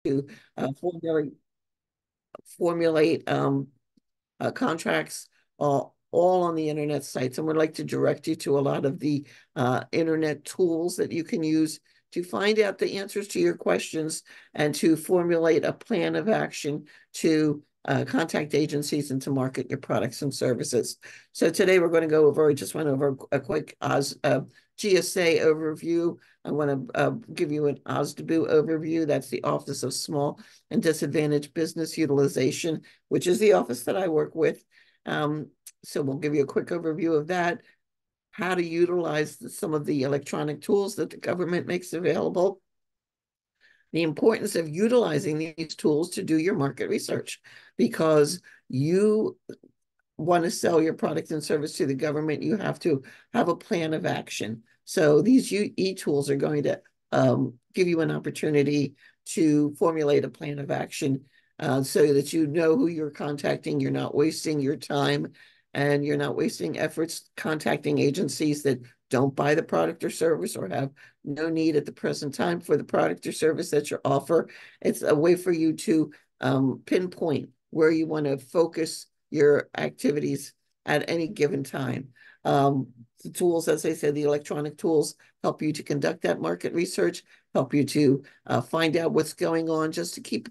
to formulate contracts, all on the internet sites. And we'd like to direct you to a lot of the internet tools that you can use to find out the answers to your questions and to formulate a plan of action to contact agencies and to market your products and services. So today we're going to go over, I just went over a quick GSA overview. I want to give you an OSDBU overview. That's the Office of Small and Disadvantaged Business Utilization, which is the office that I work with. So we'll give you a quick overview of that, how to utilize some of the electronic tools that the government makes available, the importance of utilizing these tools to do your market research, because you want to sell your product and service to the government, you have to have a plan of action. So these eTools are going to give you an opportunity to formulate a plan of action so that you know who you're contacting. You're not wasting your time and you're not wasting efforts contacting agencies that don't buy the product or service or have no need at the present time for the product or service that you offer. It's a way for you to pinpoint where you want to focus your activities at any given time. The tools, as I said, the electronic tools help you to conduct that market research, help you to find out what's going on, just to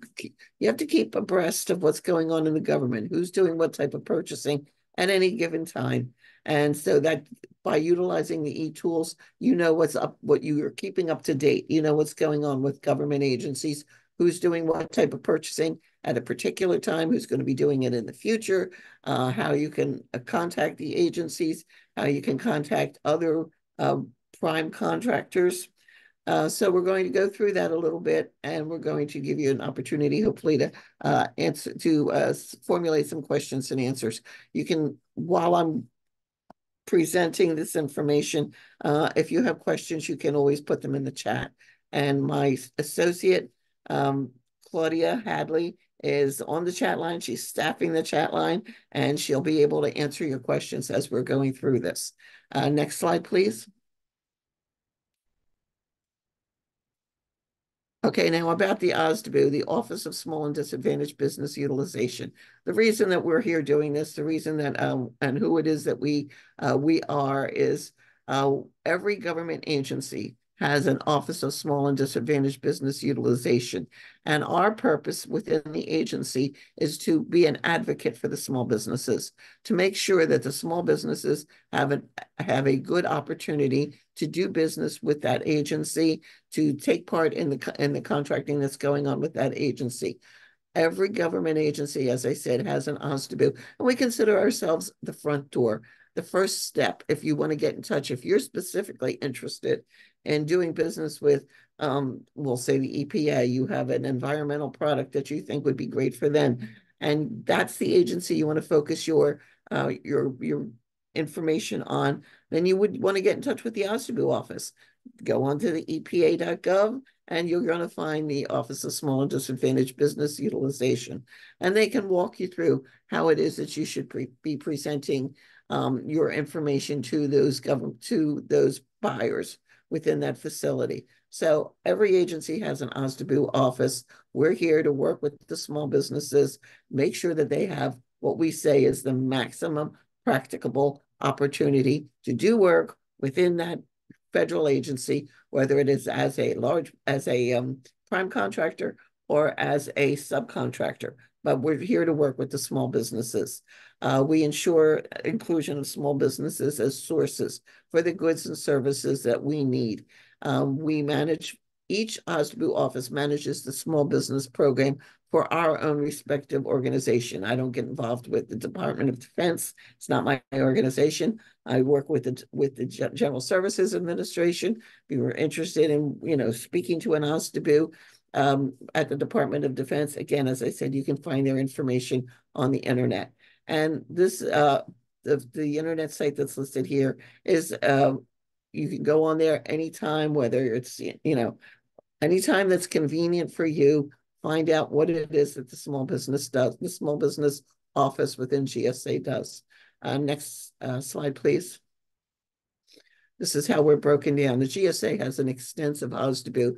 you have to keep abreast of what's going on in the government, who's doing what type of purchasing at any given time. And so that by utilizing the e-tools, you know what's up, what you are keeping up to date, you know what's going on with government agencies, who's doing what type of purchasing at a particular time, who's going to be doing it in the future, how you can contact the agencies, how you can contact other prime contractors. So we're going to go through that a little bit, and we're going to give you an opportunity, hopefully, to formulate some questions and answers. You can, while I'm presenting this information, if you have questions, you can always put them in the chat. And my associate, Claudia Hadley, is on the chat line. She's staffing the chat line, and she'll be able to answer your questions as we're going through this. Next slide, please. Okay, now about the OSDBU, the Office of Small and Disadvantaged Business Utilization. The reason that we're here doing this, the reason that and who it is that we are is every government agency has an Office of Small and Disadvantaged Business Utilization. And our purpose within the agency is to be an advocate for the small businesses, to make sure that the small businesses have a good opportunity to do business with that agency, to take part in the contracting that's going on with that agency. Every government agency, as I said, has an OSDBU, and we consider ourselves the front door, the first step. If you want to get in touch, if you're specifically interested in doing business with, we'll say the EPA, you have an environmental product that you think would be great for them, and that's the agency you want to focus your information on, then you would want to get in touch with the OSDBU office. Go onto the EPA.gov, and you're going to find the Office of Small and Disadvantaged Business Utilization. And they can walk you through how it is that you should be presenting your information to those buyers within that facility. So every agency has an OSDBU office. We're here to work with the small businesses, make sure that they have what we say is the maximum practicable opportunity to do work within that federal agency, whether it is as a prime contractor or as a subcontractor. But we're here to work with the small businesses. We ensure inclusion of small businesses as sources for the goods and services that we need. Each OSDBU office manages the small business program for our own respective organization. I don't get involved with the Department of Defense. It's not my organization. I work with the General Services Administration. If you were interested in, speaking to an OSDBU at the Department of Defense, again, as I said, you can find their information on the internet. And this, the internet site that's listed here is, you can go on there anytime, whether it's, anytime that's convenient for you. Find out what it is that the small business does, the small business office within GSA does. Next slide, please. This is how we're broken down. The GSA has an extensive OSDBU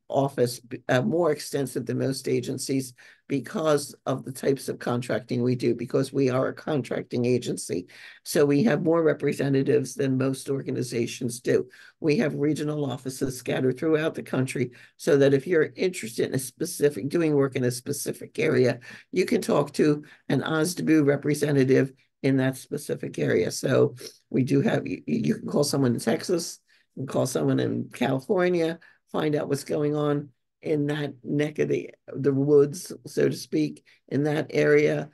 office, more extensive than most agencies because of the types of contracting we do, because we are a contracting agency. So we have more representatives than most organizations do. We have regional offices scattered throughout the country so that if you're interested in a specific, doing work in a specific area, you can talk to an OSDBU representative in that specific area. So we do have, you can call someone in Texas, you can call someone in California, find out what's going on in that neck of the woods, so to speak, in that area,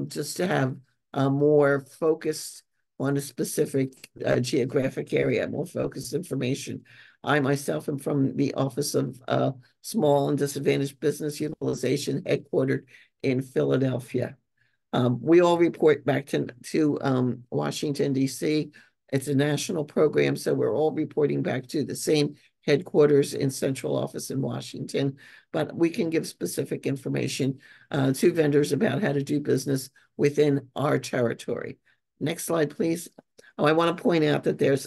just to have more focused on a specific geographic area, more focused information. I myself am from the Office of Small and Disadvantaged Business Utilization, headquartered in Philadelphia. We all report back to Washington, D.C. It's a national program, so we're all reporting back to the same headquarters in central office in Washington, but we can give specific information to vendors about how to do business within our territory. Next slide, please. Oh, I want to point out that there was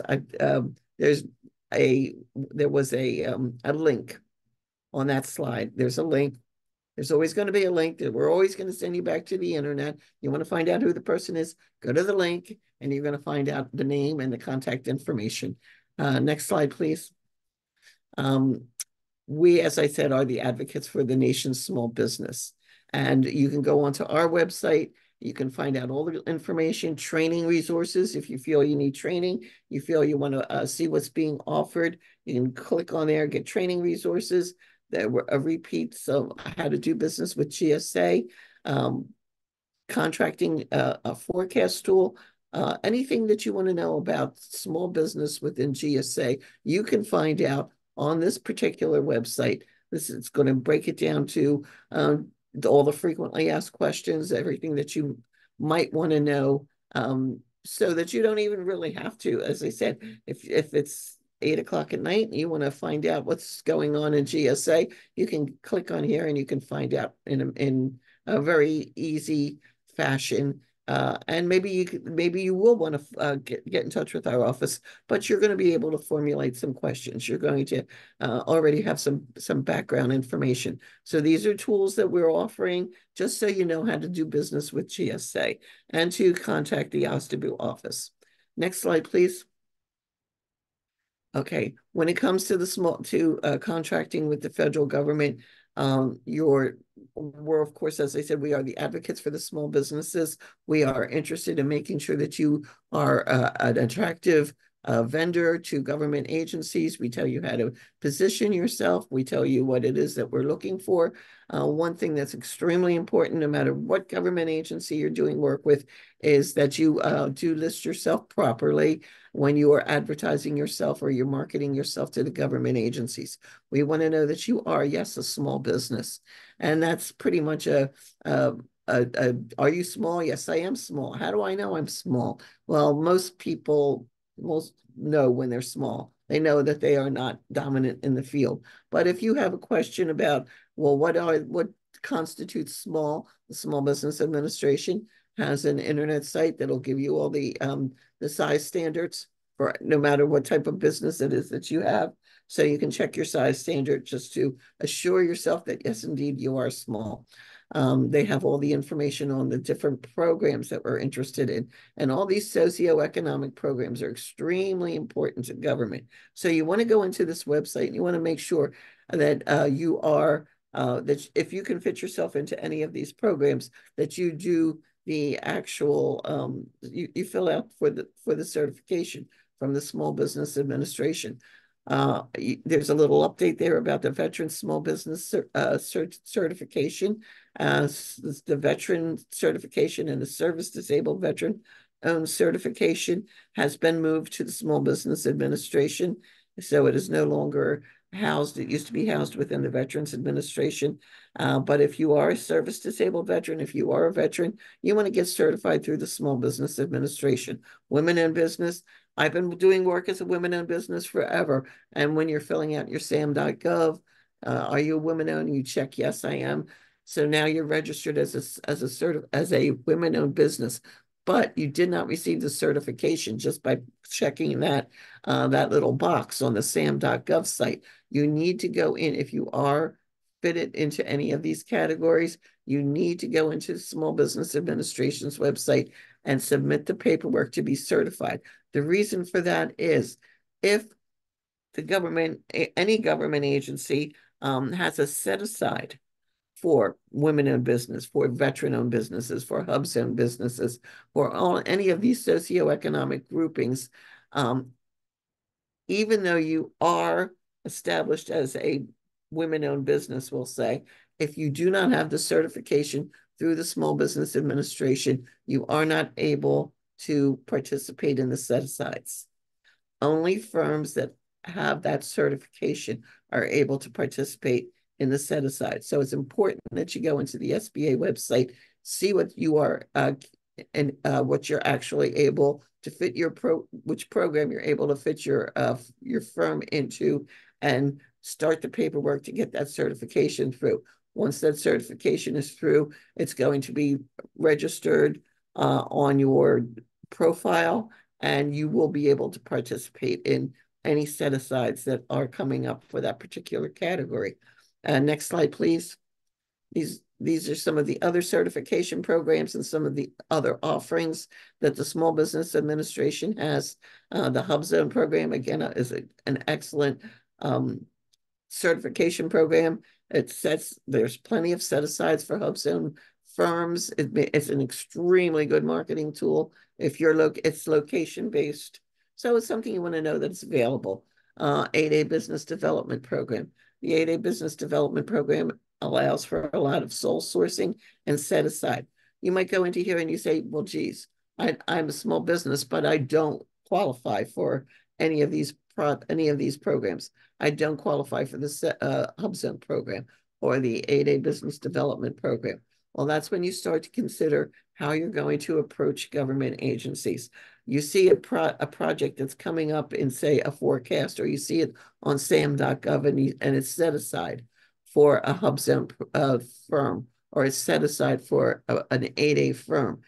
a link on that slide. There's a link. There's always going to be a link that we're always going to send you back to the internet. You want to find out who the person is, go to the link, and you're going to find out the name and the contact information. Next slide, please. We, as I said, are the advocates for the nation's small business. And you can go onto our website. You can find out all the information, training resources. If you feel you need training, you feel you want to see what's being offered, you can click on there, get training resources. There were repeats of how to do business with GSA, contracting a forecast tool, anything that you want to know about small business within GSA, you can find out on this particular website. This is going to break it down to all the frequently asked questions, everything that you might want to know, so that you don't even really have to. As I said, if it's 8 o'clock at night and you want to find out what's going on in GSA, you can click on here and you can find out in a very easy fashion. And maybe you will want to get in touch with our office, but you're going to be able to formulate some questions. You're going to already have some background information. So these are tools that we're offering just so you know how to do business with GSA and to contact the OSDBU office. Next slide, please. Okay, when it comes to contracting with the federal government, we're of course, as I said, we are the advocates for the small businesses. We are interested in making sure that you are an attractive vendor to government agencies. We tell you how to position yourself. We tell you what it is that we're looking for. One thing that's extremely important, no matter what government agency you're doing work with, is that you do list yourself properly when you are advertising yourself or you're marketing yourself to the government agencies. We want to know that you are, yes, a small business. And that's pretty much are you small? Yes, I am small. How do I know I'm small? Well, most people know when they're small. They know that they are not dominant in the field. But if you have a question about, well, what constitutes small, the Small Business Administration has an internet site that'll give you all the size standards for no matter what type of business it is that you have. So you can check your size standard just to assure yourself that, yes, indeed, you are small. They have all the information on the different programs that we're interested in. And all these socioeconomic programs are extremely important to government. So you want to go into this website and you want to make sure that that if you can fit yourself into any of these programs, that you do the actual you fill out for the certification from the Small Business Administration. There's a little update there about the Veteran Small Business certification. The Veteran certification and the Service Disabled Veteran owned certification has been moved to the Small Business Administration. So it is no longer housed. It used to be housed within the Veterans Administration. But if you are a service disabled veteran, if you are a veteran, you want to get certified through the Small Business Administration. Women in business. I've been doing work as a women-owned business forever. And when you're filling out your sam.gov, are you a women-owned? You check, yes, I am. So now you're registered as a women-owned business. but you did not receive the certification just by checking that little box on the sam.gov site. You need to go in if you are fitted into any of these categories. You need to go into the Small Business Administration's website and submit the paperwork to be certified. The reason for that is if the government, any government agency, has a set aside for women-owned business, for veteran-owned businesses, for hub-zone businesses, for any of these socioeconomic groupings, um, even though you are established as a women-owned business, we'll say, if you do not have the certification through the Small Business Administration, you are not able to participate in the set-asides. Only firms that have that certification are able to participate in the set aside. So it's important that you go into the SBA website, see what you are and what you're actually able to fit which program you're able to fit your firm into, and start the paperwork to get that certification through. Once that certification is through, it's going to be registered on your profile, and you will be able to participate in any set-asides that are coming up for that particular category. Next slide, please. These are some of the other certification programs and some of the other offerings that the Small Business Administration has. The Hub Zone program, again, is an excellent certification program. There's plenty of set-asides for Hub Zone firms. It's an extremely good marketing tool. It's location based. So it's something you want to know that it's available. 8A Business Development Program. The 8A Business Development Program allows for a lot of sole sourcing and set aside. You might go into here and you say, well, geez, I'm a small business, but I don't qualify for any of these programs. I don't qualify for the Hub Zone program or the 8A Business Development Program. Well, that's when you start to consider how you're going to approach government agencies. You see a project that's coming up in, say, a forecast, or you see it on sam.gov and it's set aside for a Hub Zone firm, or it's set aside for an 8A firm.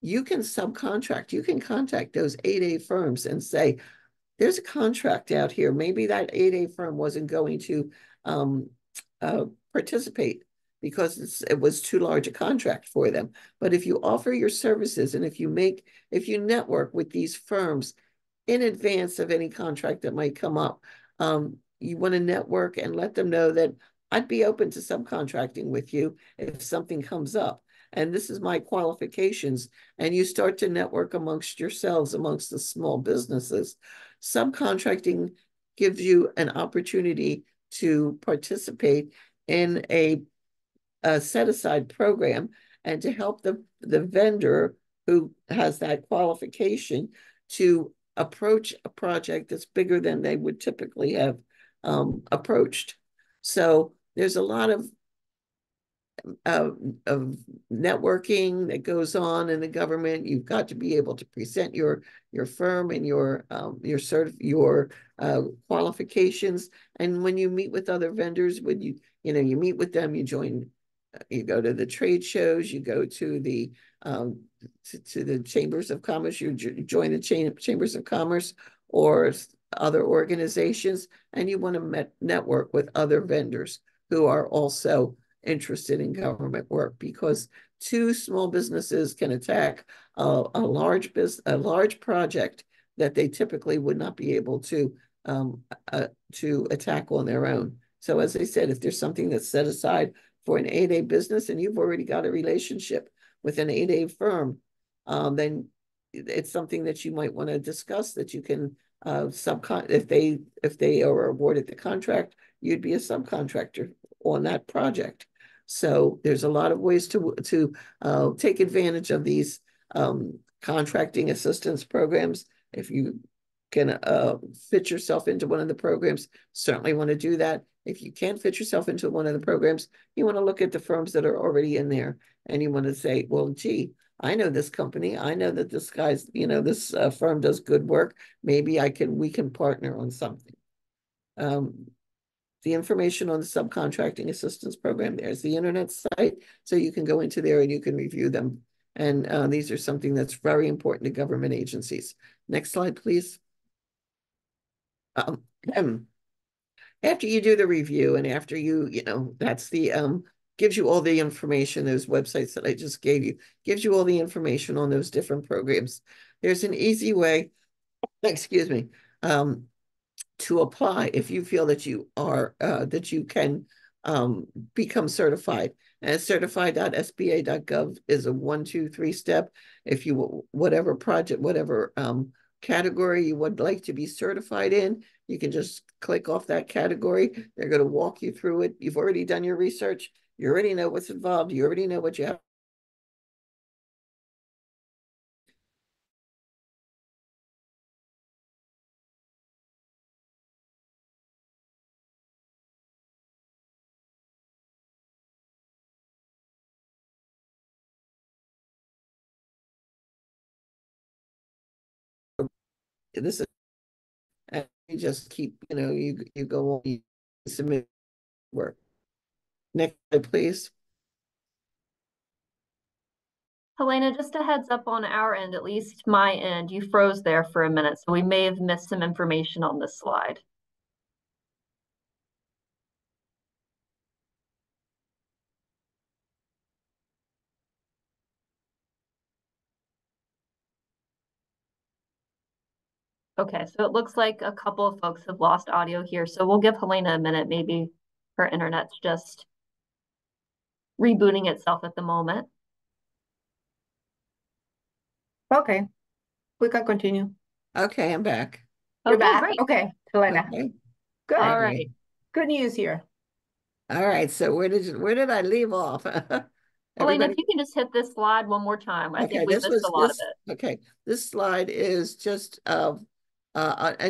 You can subcontract. You can contact those 8A firms and say, there's a contract out here. Maybe that 8A firm wasn't going to participate because it was too large a contract for them. But if you offer your services and if you network with these firms in advance of any contract that might come up, you want to network and let them know that I'd be open to subcontracting with you if something comes up. And this is my qualifications. And you start to network amongst yourselves, amongst the small businesses. Subcontracting gives you an opportunity to participate in a set-aside program and to help the vendor who has that qualification to approach a project that's bigger than they would typically have approached. So there's a lot of networking that goes on in the government. You've got to be able to present your firm and your qualifications. And when you meet with other vendors, when you meet with them, you go to the trade shows, you go to the chambers of commerce, you join the chambers of commerce or other organizations, and you want to network with other vendors who are also interested in government work, because two small businesses can attack a large project that they typically would not be able to attack on their own. So as I said, if there's something that's set aside for an 8A business and you've already got a relationship with an 8A firm, then it's something that you might want to discuss, that you can if they are awarded the contract, you'd be a subcontractor on that project. So there's a lot of ways to take advantage of these contracting assistance programs. If you can fit yourself into one of the programs, certainly want to do that. If you can't fit yourself into one of the programs, you want to look at the firms that are already in there, and you want to say, well, gee, I know this company. I know that this this firm does good work. Maybe we can partner on something. The information on the subcontracting assistance program, there's the internet site, so you can go into there and you can review them. And these are something that's very important to government agencies. Next slide, please. Um, after you do the review and after that's the gives you all the information, those websites that I just gave you, gives you all the information on those different programs. There's an easy way, excuse me, to apply if you feel that you can become certified. And certified.sba.gov is a 1, 2, 3 step. If you whatever project, whatever category you would like to be certified in, you can just click off that category. They're going to walk you through it. You've already done your research. You already know what's involved. You already know what you have. This is, and you just keep, you go on, you submit work. Next slide, please. Helena, just a heads up on our end, at least my end, you froze there for a minute, so we may have missed some information on this slide. Okay, so it looks like a couple of folks have lost audio here, so we'll give Helena a minute. Maybe her internet's just rebooting itself at the moment. Okay, we can continue. Okay, I'm back. You're Okay, back? great. Okay, Helena. Okay. Good. All right. Good news here. All right. So where did I leave off? Helena, if Everybody. you can just hit this slide one more time. I think Okay, we missed a lot of it. okay. This slide is just an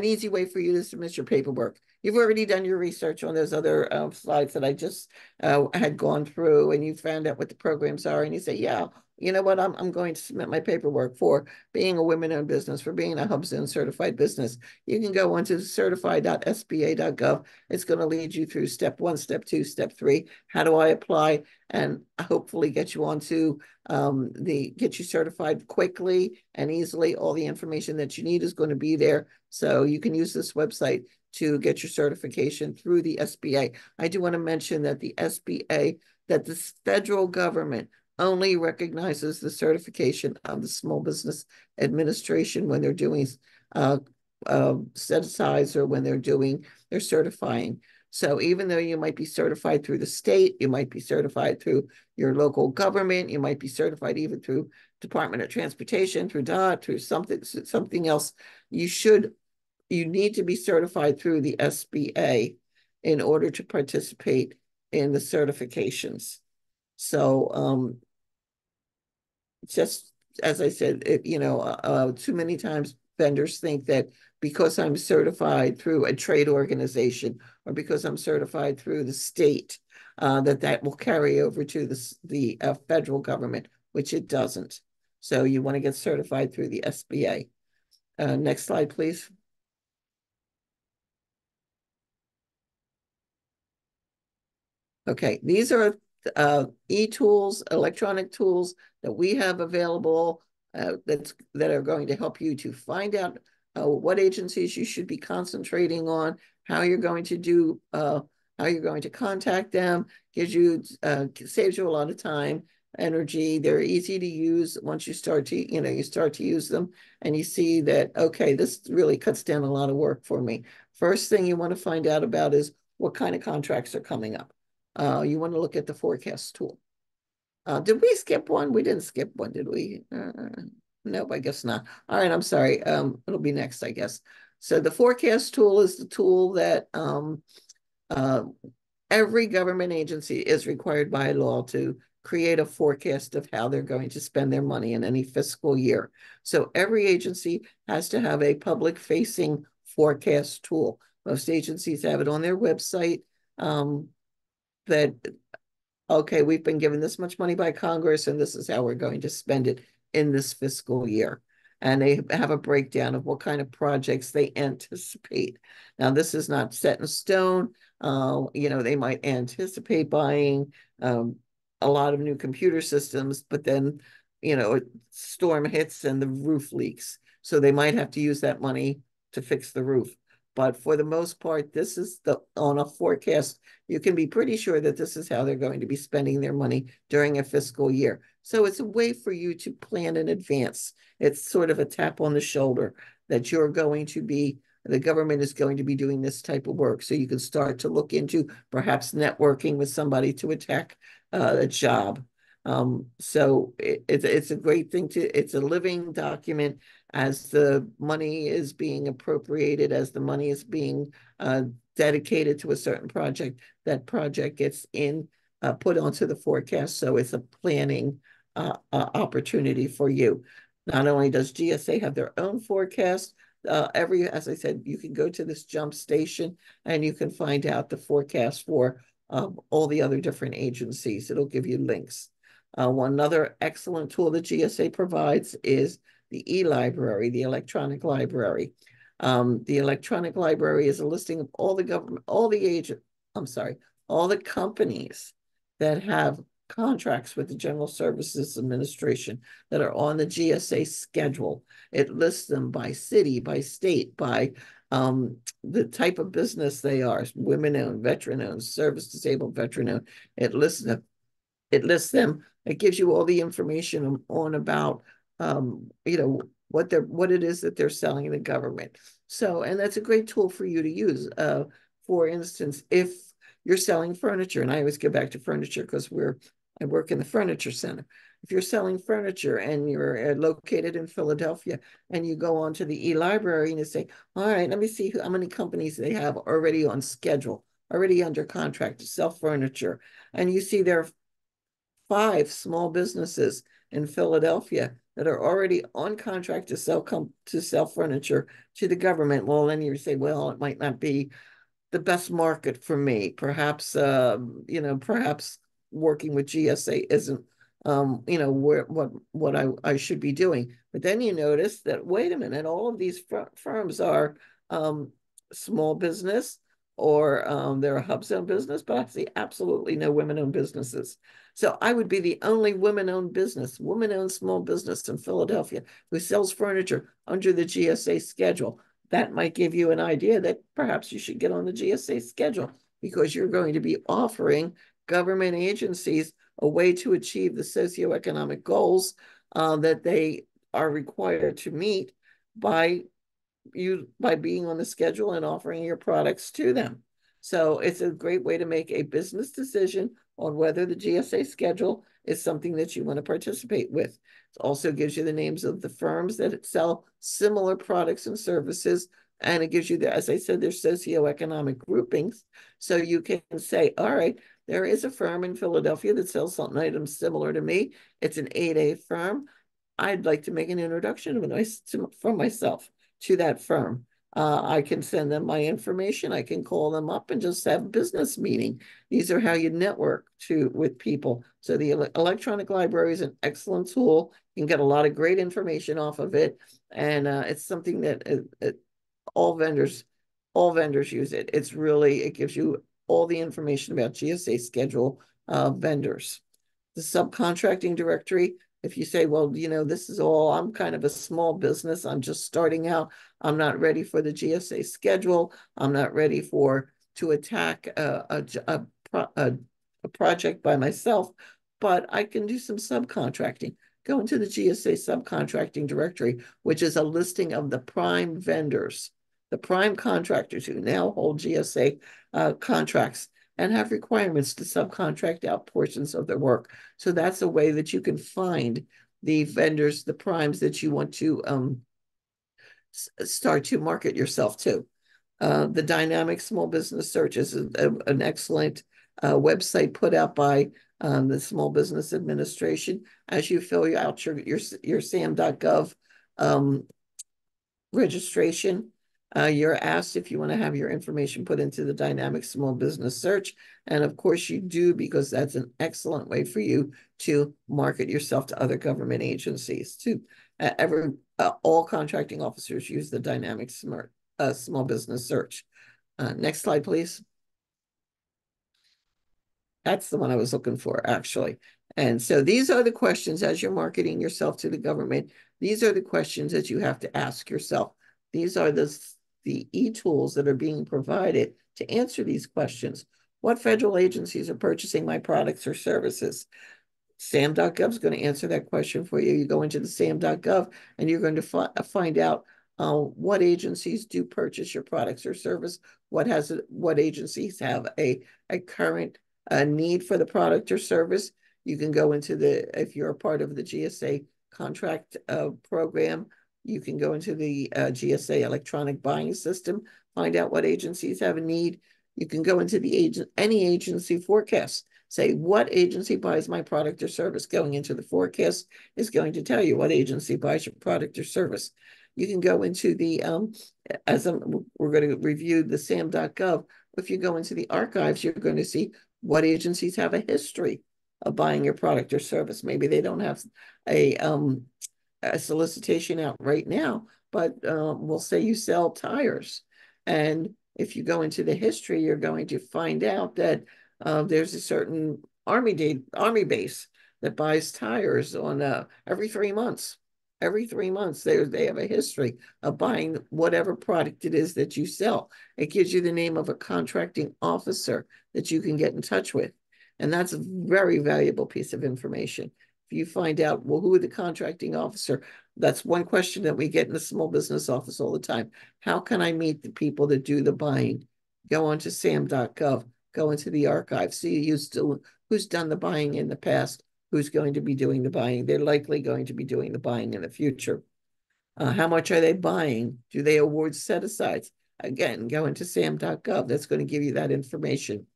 easy way for you to submit your paperwork. You've already done your research on those other slides that I just had gone through, and you found out what the programs are, and you say, yeah, you know what, I'm going to submit my paperwork for being a women-owned business, for being a HubZone certified business. You can go onto certified.sba.gov. It's going to lead you through step 1, step 2, step 3. How do I apply? And hopefully get you onto get you certified quickly and easily. All the information that you need is going to be there. So you can use this website to get your certification through the SBA. I do want to mention that the SBA, that the federal government only recognizes the certification of the Small Business Administration when they're doing set asides or when they're certifying. So even though you might be certified through the state, you might be certified through your local government, you might be certified even through Department of Transportation, through DOT, through something else, you need to be certified through the SBA in order to participate in the certifications. So just as I said, too many times vendors think that because I'm certified through a trade organization or because I'm certified through the state, that will carry over to the federal government, which it doesn't. So you want to get certified through the SBA. Next slide, please. Okay, these are eTools, electronic tools that we have available that are going to help you to find out what agencies you should be concentrating on, how you're going to contact them, saves you a lot of time, energy. They're easy to use once you start to use them and you see that, okay, this really cuts down a lot of work for me. First thing you want to find out about is what kind of contracts are coming up. You want to look at the forecast tool. Did we skip one? We didn't skip one, did we? Nope, I guess not. All right, I'm sorry. It'll be next, I guess. So the forecast tool is the tool that every government agency is required by law to create a forecast of how they're going to spend their money in any fiscal year. So every agency has to have a public-facing forecast tool. Most agencies have it on their website. That, okay, we've been given this much money by Congress and this is how we're going to spend it in this fiscal year. And they have a breakdown of what kind of projects they anticipate. Now, this is not set in stone. They might anticipate buying a lot of new computer systems, but then, a storm hits and the roof leaks. So they might have to use that money to fix the roof. But for the most part, this is on a forecast, you can be pretty sure that this is how they're going to be spending their money during a fiscal year. So it's a way for you to plan in advance. It's sort of a tap on the shoulder that the government is going to be doing this type of work. So you can start to look into perhaps networking with somebody to attack a job. So it's a great thing it's a living document as the money is being appropriated, as the money is being dedicated to a certain project, that project gets put onto the forecast. So it's a planning opportunity for you. Not only does GSA have their own forecast, as I said, you can go to this jump station and you can find out the forecast for all the other different agencies. It'll give you links. One other excellent tool that GSA provides is the e-library, the electronic library. The electronic library is a listing of all the companies that have contracts with the General Services Administration that are on the GSA schedule. It lists them by city, by state, by the type of business they are, women-owned, veteran-owned, service-disabled, veteran-owned. It lists them. It gives you all the information on about what it is that they're selling in the government. So, and that's a great tool for you to use. For instance, if you're selling furniture, and I always go back to furniture because I work in the furniture center. If you're selling furniture and you're located in Philadelphia and you go onto the e-library and you say, all right, let me see how many companies they have already on schedule, already under contract to sell furniture. And you see there are 5 small businesses in Philadelphia that are already on contract to sell furniture to the government. Well, then you say, well, it might not be the best market for me. Perhaps perhaps working with GSA isn't what I should be doing. But then you notice that, wait a minute, all of these firms are small business, or they're a hub zone business, but I see absolutely no women-owned businesses. So I would be the only women-owned small business in Philadelphia who sells furniture under the GSA schedule. That might give you an idea that perhaps you should get on the GSA schedule, because you're going to be offering government agencies a way to achieve the socioeconomic goals that they are required to meet by being on the schedule and offering your products to them. So it's a great way to make a business decision on whether the GSA schedule is something that you want to participate with. It also gives you the names of the firms that sell similar products and services, and it gives you, as I said, their socioeconomic groupings. So you can say, all right, there is a firm in Philadelphia that sells something items similar to me. It's an 8A firm. I'd like to make an introduction for myself to that firm. I can send them my information. I can call them up and just have a business meeting. These are how you network with people. So the electronic library is an excellent tool. You can get a lot of great information off of it. And it's something that all vendors use it. It gives you all the information about GSA schedule vendors. The subcontracting directory, if you say, well, I'm kind of a small business, I'm just starting out, I'm not ready for the GSA schedule, I'm not ready to attack a project by myself, but I can do some subcontracting. Go into the GSA subcontracting directory, which is a listing of the prime vendors, the prime contractors who now hold GSA contracts and have requirements to subcontract out portions of their work. So that's a way that you can find the vendors, the primes that you want to start to market yourself to. The dynamic small business search is an excellent website put out by the Small Business Administration. As you fill out your SAM.gov registration, you're asked if you want to have your information put into the dynamic small business search. And of course you do, because that's an excellent way for you to market yourself to other government agencies. All contracting officers use the dynamic small business search. Next slide, please. That's the one I was looking for, actually. And so these are the questions as you're marketing yourself to the government. These are the questions that you have to ask yourself. These are the e-tools that are being provided to answer these questions. What federal agencies are purchasing my products or services? SAM.gov is going to answer that question for you. You go into the SAM.gov and you're going to find out what agencies do purchase your products or service. What agencies have a current need for the product or service. You can go into if you're a part of the GSA contract program, you can go into the GSA electronic buying system, find out what agencies have a need. You can go into any agency forecast. Say what agency buys my product or service. Going into the forecast is going to tell you what agency buys your product or service. You can go into the, we're going to review the SAM.gov. If you go into the archives, you're going to see what agencies have a history of buying your product or service. Maybe they don't have a solicitation out right now, but we'll say you sell tires. And if you go into the history, you're going to find out that there's a certain army base that buys tires on every 3 months. Every 3 months, they have a history of buying whatever product it is that you sell. It gives you the name of a contracting officer that you can get in touch with. And that's a very valuable piece of information. If you find out, well, who are the contracting officer? That's one question that we get in the small business office all the time. How can I meet the people that do the buying? Go on to sam.gov, go into the archive, see who's done the buying in the past, who's going to be doing the buying. They're likely going to be doing the buying in the future. How much are they buying? Do they award set-asides? Again, go into sam.gov. That's going to give you that information.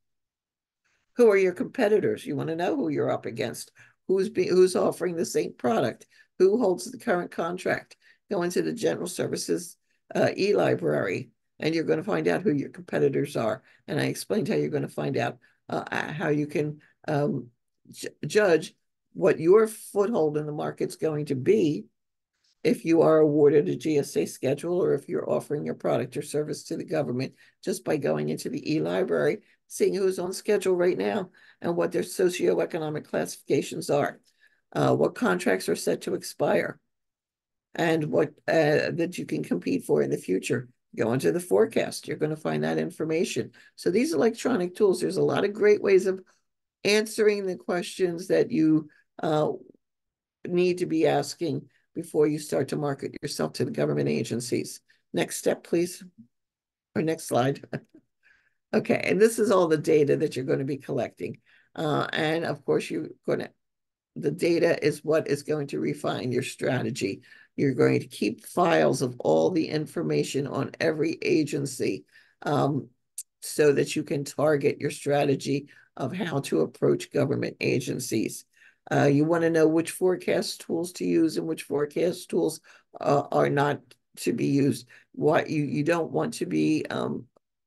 Who are your competitors? You want to know who you're up against. Who's offering the same product? Who holds the current contract? Go into the General Services e-library, and you're going to find out who your competitors are. And I explained how you're going to find out how you can judge what your foothold in the market's going to be if you are awarded a GSA schedule or if you're offering your product or service to the government just by going into the e-library, seeing who's on schedule right now and what their socioeconomic classifications are, what contracts are set to expire, and what that you can compete for in the future. Go into the forecast. You're going to find that information. So these electronic tools, there's a lot of great ways of answering the questions that you need to be asking before you start to market yourself to the government agencies. Next step, please. Or next slide. Okay, and this is all the data that you're going to be collecting. And of course, the data is what is going to refine your strategy. You're going to keep files of all the information on every agency so that you can target your strategy of how to approach government agencies. You want to know which forecast tools to use and which forecast tools are not to be used. What you don't want to be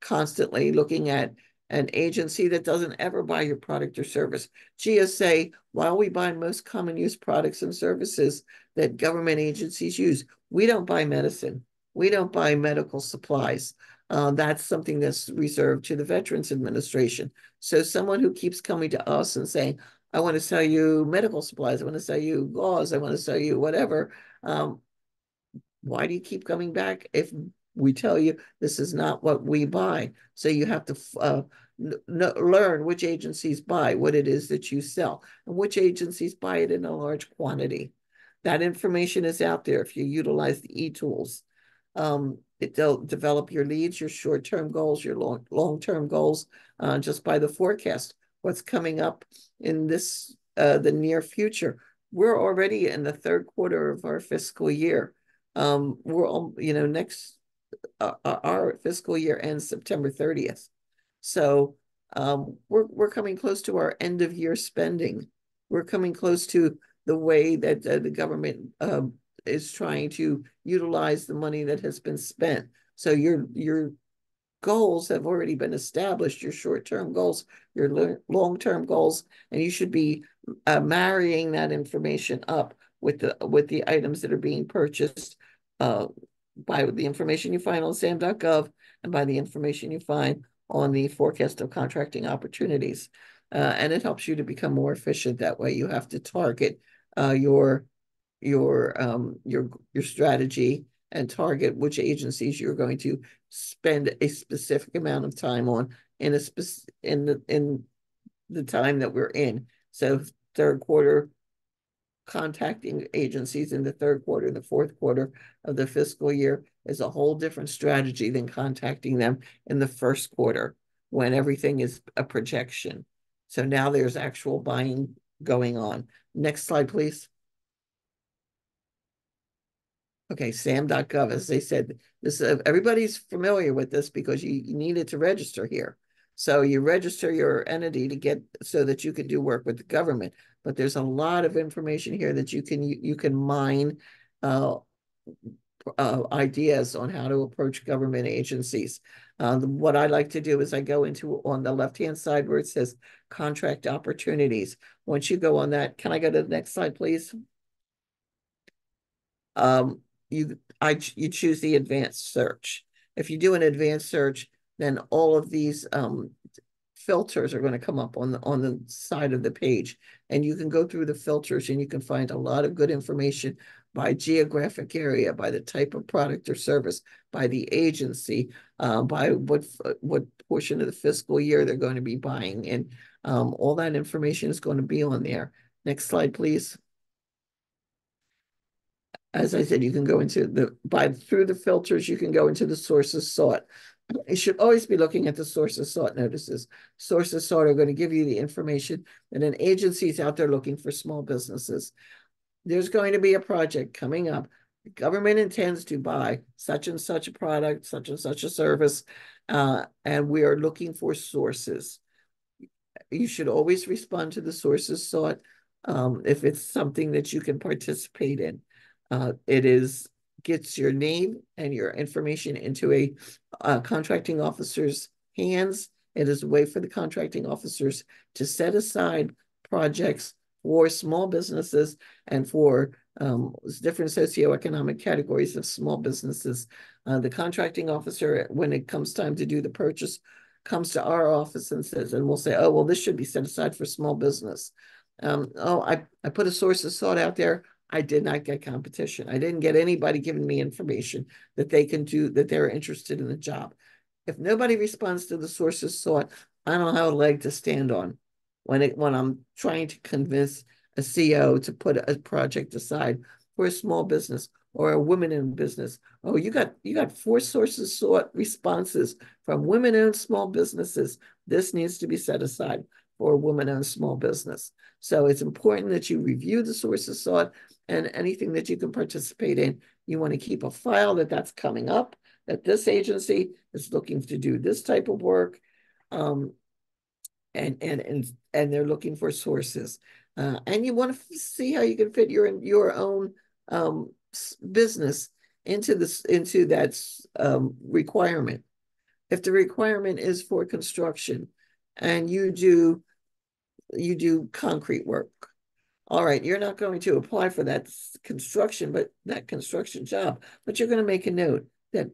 constantly looking at an agency that doesn't ever buy your product or service. GSA, while we buy most common use products and services that government agencies use, we don't buy medicine. We don't buy medical supplies. That's something that's reserved to the Veterans Administration. So someone who keeps coming to us and saying, I want to sell you medical supplies, I want to sell you gauze, I want to sell you whatever, why do you keep coming back if we tell you this is not what we buy? So you have to learn which agencies buy what it is that you sell and which agencies buy it in a large quantity. That information is out there if you utilize the eTools. It'll develop your leads, your short-term goals, your long-term goals, just by the forecast. What's coming up in the near future? We're already in the third quarter of our fiscal year. Next our fiscal year ends September 30th. So we're coming close to our end of year spending. We're coming close to the way that the government is trying to utilize the money that has been spent. So your goals have already been established, your short-term goals, your long-term goals, and you should be marrying that information up with the items that are being purchased by the information you find on sam.gov and by the information you find on the forecast of contracting opportunities. and it helps you to become more efficient that way. You have to target your your strategy and target which agencies you're going to spend a specific amount of time on in in the time that we're in. So third quarter, contacting agencies in the third quarter, the fourth quarter of the fiscal year is a whole different strategy than contacting them in the first quarter when everything is a projection. So now there's actual buying going on. Next slide, please. Okay, sam.gov, as they said, this everybody's familiar with this because you needed to register here. So you register your entity to get so that you can do work with the government. But there's a lot of information here that you can mine uh, ideas on how to approach government agencies. What I like to do is I go into on the left-hand side where it says contract opportunities. Once you go on that, can I go to the next slide, please? You choose the advanced search. If you do an advanced search, then all of these filters are going to come up on the side of the page, and you can go through the filters and you can find a lot of good information by geographic area, by the type of product or service, by the agency, by what portion of the fiscal year they're going to be buying, and all that information is going to be on there. Next slide, please. As I said, you can go into through the filters, you can go into the sources sought. You should always be looking at the sources sought notices. Sources sought are going to give you the information that an agency is out there looking for small businesses. There's going to be a project coming up. The government intends to buy such and such a product, such and such a service, and we are looking for sources. You should always respond to the sources sought if it's something that you can participate in. It gets your name and your information into a contracting officer's hands. It is a way for the contracting officers to set aside projects for small businesses and for different socioeconomic categories of small businesses. The contracting officer, when it comes time to do the purchase, comes to our office and says, and we'll say, oh, well, this should be set aside for small business. I put a source of sought out there. I did not get competition. I didn't get anybody giving me information that they can do, that they're interested in the job. If nobody responds to the sources sought, I don't have a leg to stand on when I'm trying to convince a CEO to put a project aside for a small business or a women-owned business. Oh, you got 4 sources sought responses from women-owned small businesses. This needs to be set aside for a woman-owned small business. So it's important that you review the sources sought and anything that you can participate in. You want to keep a file that's coming up, that this agency is looking to do this type of work, and they're looking for sources. And you want to see how you can fit your own business into that requirement. If the requirement is for construction and you do concrete work, all right, you're not going to apply for that construction job, but you're going to make a note that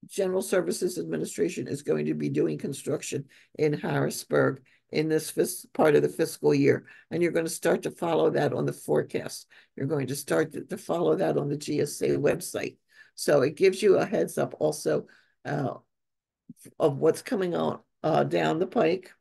General Services Administration is going to be doing construction in Harrisburg in this part of the fiscal year. And you're going to start to follow that on the forecast. You're going to start to follow that on the GSA website. So it gives you a heads up also of what's coming on down the pike.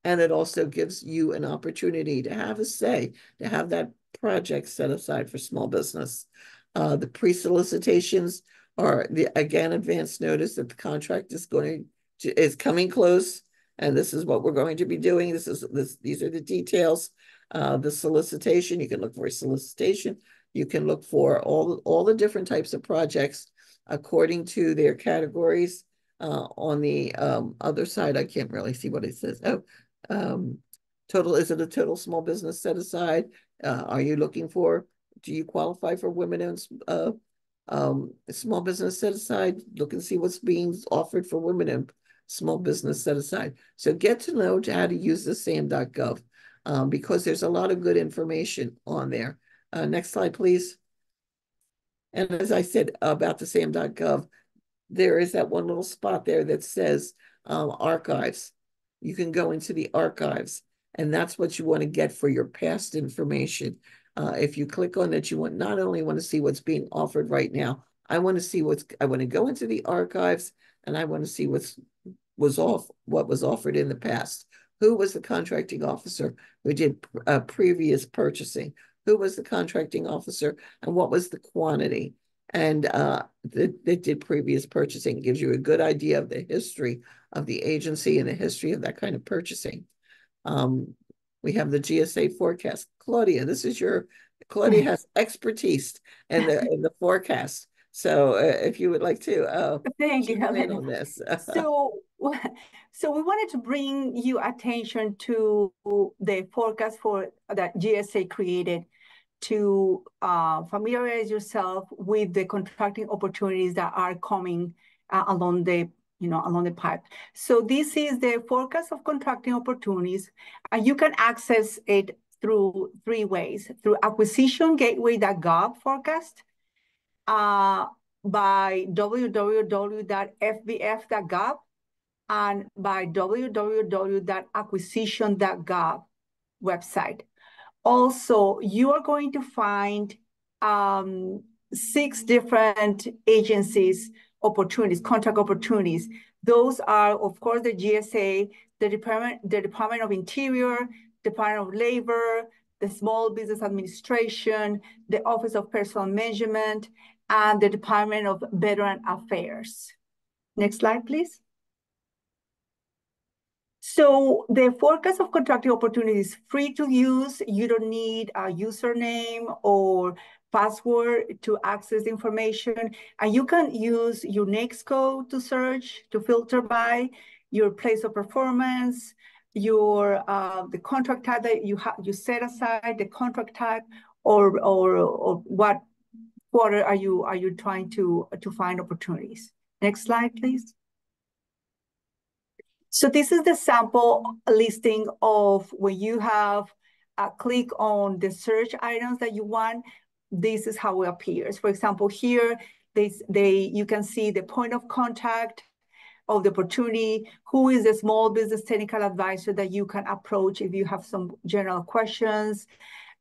And it also gives you an opportunity to have a say, to have that project set aside for small business. The pre-solicitations are again advance notice that the contract is coming close, and this is what we're going to be doing. These are the details. The solicitation, you can look for a solicitation. You can look for all the different types of projects according to their categories. On the other side, I can't really see what it says. Oh, is it a total small business set aside? Do you qualify for women-owned small business set aside? Look and see what's being offered for women-owned small business set aside. So get to know how to use the sam.gov because there's a lot of good information on there. Next slide, please. And as I said about the sam.gov, there is that one little spot there that says archives. you can go into the archives, and that's what you want to get for your past information. If you click on that, you want not only want to see what's being offered right now, I want to see I want to go into the archives, and I want to see what was offered in the past. Who was the contracting officer who did previous purchasing? Who was the contracting officer, and what was the quantity? And that did previous purchasing. It gives you a good idea of the history of the agency and the history of that kind of purchasing. Um, we have the GSA forecast. Claudia, Claudia has expertise in the forecast. So if you would like to Thank you, chime in Helena. on this. So, so we wanted to bring you attention to the forecast for that GSA created to familiarize yourself with the contracting opportunities that are coming along the pipe. So this is the forecast of contracting opportunities, and you can access it through three ways: through acquisitiongateway.gov forecast, by www.fbf.gov, and by www.acquisition.gov website. Also, you are going to find 6 different agencies opportunities, contract opportunities. Those are, of course, the GSA, the Department of Interior, Department of Labor, the Small Business Administration, the Office of Personnel Management, and the Department of Veteran Affairs. Next slide, please. So the forecast of contracting opportunities is free to use. You don't need a username or password to access the information. And you can use your NAICS code to search, to filter by your place of performance, your the contract type that you set aside, the contract type, or what quarter are you trying to find opportunities. Next slide, please. So this is the sample listing of when you have a click on the search items that you want. This is how it appears. For example, here you can see the point of contact of the opportunity, who is the small business technical advisor that you can approach if you have some general questions.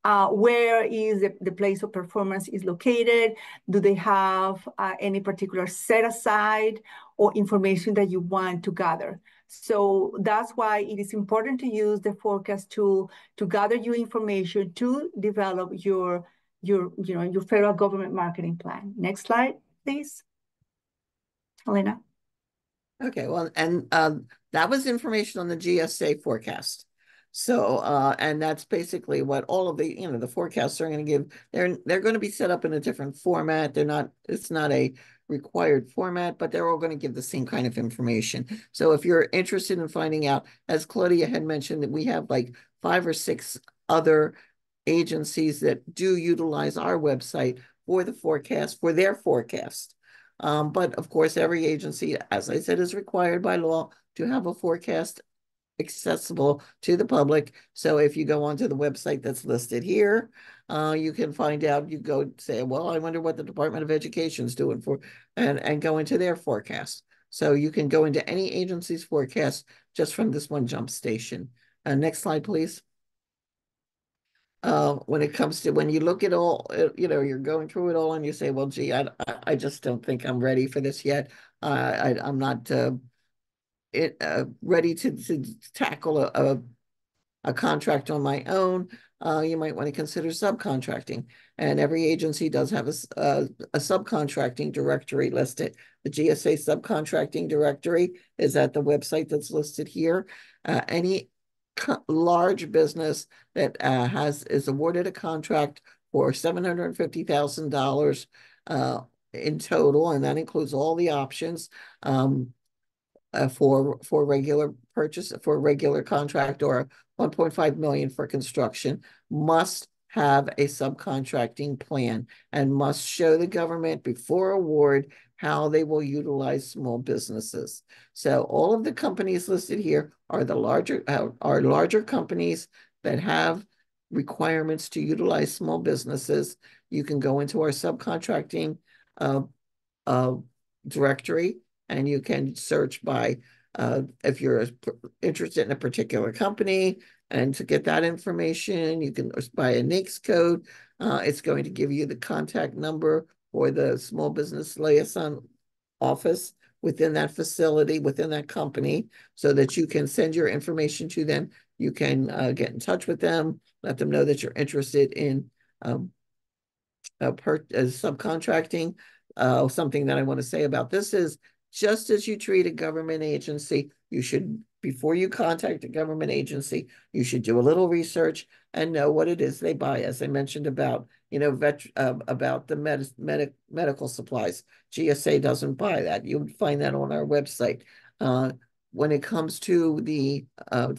Where is the place of performance is located? Do they have any particular set aside or information that you want to gather? So that's why it is important to use the forecast tool to gather your information to develop your federal government marketing plan. Next slide, please. Helena. Okay, well, and that was information on the GSA forecast. So, and that's basically what all of the forecasts are going to give. They're going to be set up in a different format. It's not a required format, but they're all going to give the same kind of information. So if you're interested in finding out, as Claudia had mentioned, that we have like 5 or 6 other agencies that do utilize our website for the forecast, for their forecast. But of course, every agency, as I said, is required by law to have a forecast accessible to the public. So if you go onto the website that's listed here, you can find out, you go say, well, I wonder what the Department of Education is doing and go into their forecast. So you can go into any agency's forecast just from this one jump station. Next slide, please. When it comes to when you look at all, you're going through it all and you say, well, gee, I just don't think I'm ready for this yet. I'm not ready to tackle a contract on my own. You might want to consider subcontracting. And every agency does have a subcontracting directory listed. The GSA subcontracting directory is at the website that's listed here. Any large business that is awarded a contract for $750,000 in total, and that includes all the options. For regular purchase, for regular contract, or 1.5 million for construction, must have a subcontracting plan and must show the government before award how they will utilize small businesses. So all of the companies listed here are the larger companies that have requirements to utilize small businesses. You can go into our subcontracting uh, directory, and you can search by if you're interested in a particular company, and to get that information, you can buy a NAICS code. It's going to give you the contact number for the small business liaison office within that facility, within that company, so that you can send your information to them. You can get in touch with them, let them know that you're interested in subcontracting. Something that I want to say about this is, just as you treat a government agency, you should, before you contact a government agency, you should do a little research and know what it is they buy. As I mentioned about, about the medical supplies. GSA doesn't buy that. You'll find that on our website. When it comes to the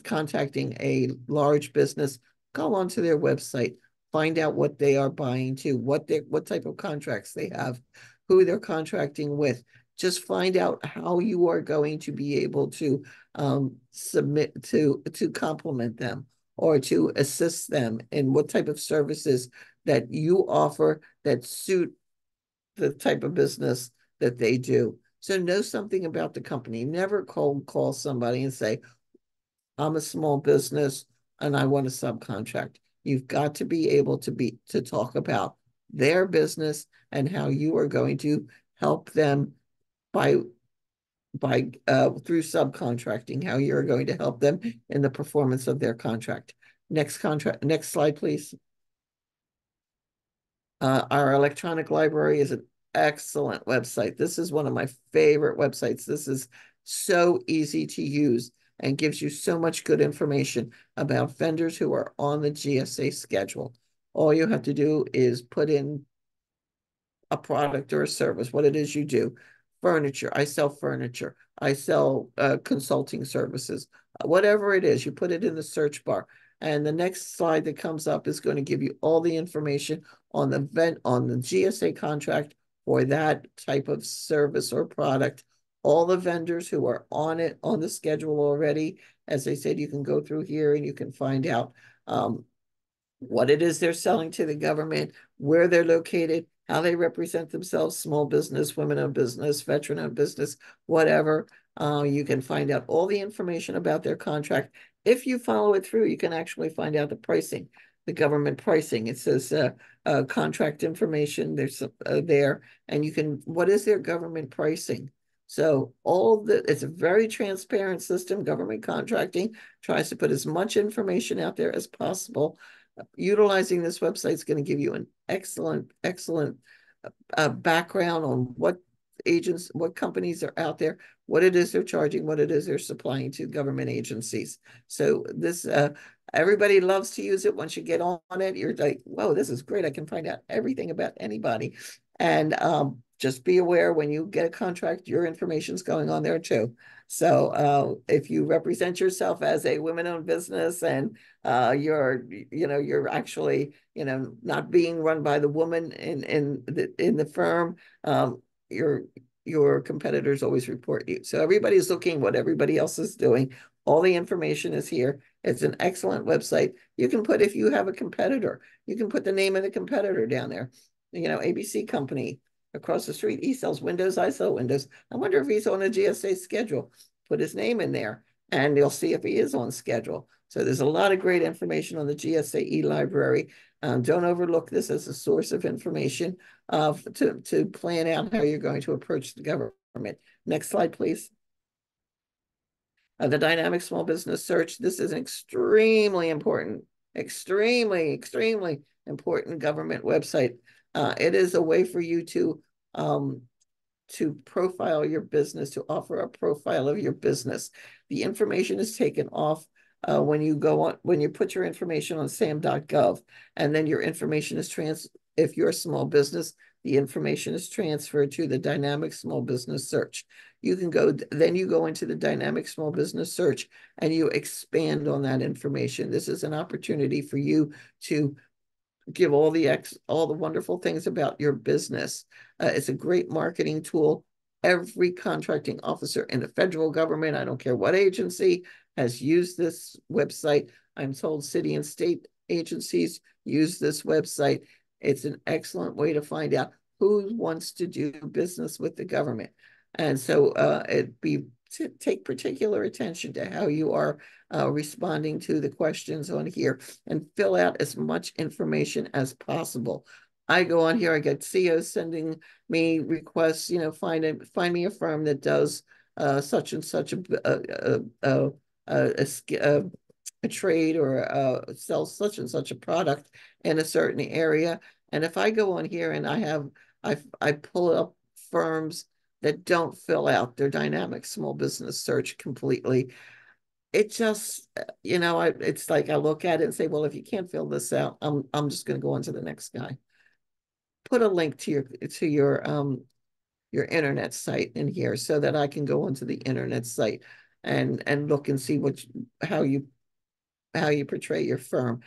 contacting a large business, go onto their website, find out what they are buying to, what type of contracts they have, who they're contracting with. Just find out how you are going to be able to submit to complement them or to assist them in what type of services that you offer that suit the type of business that they do. So know something about the company. Never cold call somebody and say, I'm a small business and I want to subcontract. You've got to be able to talk about their business and how you are going to help them by through subcontracting, how you're going to help them in the performance of their contract. Next slide, please. Our electronic library is an excellent website. This is one of my favorite websites. This is so easy to use and gives you so much good information about vendors who are on the GSA schedule. All you have to do is put in a product or a service, what it is you do. Furniture, I sell furniture. I sell consulting services. Whatever it is, you put it in the search bar. And the next slide that comes up is going to give you all the information on the GSA contract for that type of service or product. All the vendors who are on it, on the schedule already. As I said, you can go through here and you can find out what it is they're selling to the government, where they're located, how they represent themselves, small business, women-owned business, veteran-owned business, whatever. You can find out all the information about their contract. If you follow it through, you can actually find out the pricing, the government pricing. It says contract information, there's there, and you can, what is their government pricing? So it's a very transparent system. Government contracting tries to put as much information out there as possible. Utilizing this website is going to give you an excellent background on what companies are out there, what it is they're charging, what it is they're supplying to government agencies. So this, everybody loves to use it. Once you get on it, you're like, whoa, this is great. I can find out everything about anybody. And just be aware, when you get a contract, your information's going on there too. So if you represent yourself as a women-owned business and you're actually, not being run by the woman in the firm, your competitors always report you. So everybody's looking what everybody else is doing. All the information is here. It's an excellent website. You can put, if you have a competitor, you can put the name of the competitor down there. ABC company across the street, he sells windows, I sell windows. I wonder if he's on a GSA schedule. Put his name in there and you'll see if he is on schedule. So there's a lot of great information on the GSA e-library. Don't overlook this as a source of information to plan out how you're going to approach the government. Next slide, please. The dynamic small business search. This is an extremely important government website. It is a way for you to profile your business, to offer a profile of your business. The information is taken off when you put your information on sam.gov, and then your information is if you're a small business, the information is transferred to the dynamic small business search. You go into the dynamic small business search and you expand on that information. This is an opportunity for you to give all the wonderful things about your business. It's a great marketing tool. Every contracting officer in the federal government, I don't care what agency, has used this website. I'm told city and state agencies use this website. It's an excellent way to find out who wants to do business with the government. And so it'd be to take particular attention to how you are responding to the questions on here and fill out as much information as possible. I go on here, I get CEOs sending me requests, find me a firm that does such and such a trade or sells such and such a product in a certain area. And if I go on here and I pull up firms that don't fill out their dynamic small business search completely, it just, it's like I look at it and say, well, if you can't fill this out, I'm just going to go on to the next guy. Put a link to your internet site in here so that I can go onto the internet site and look and see how you portray your firm.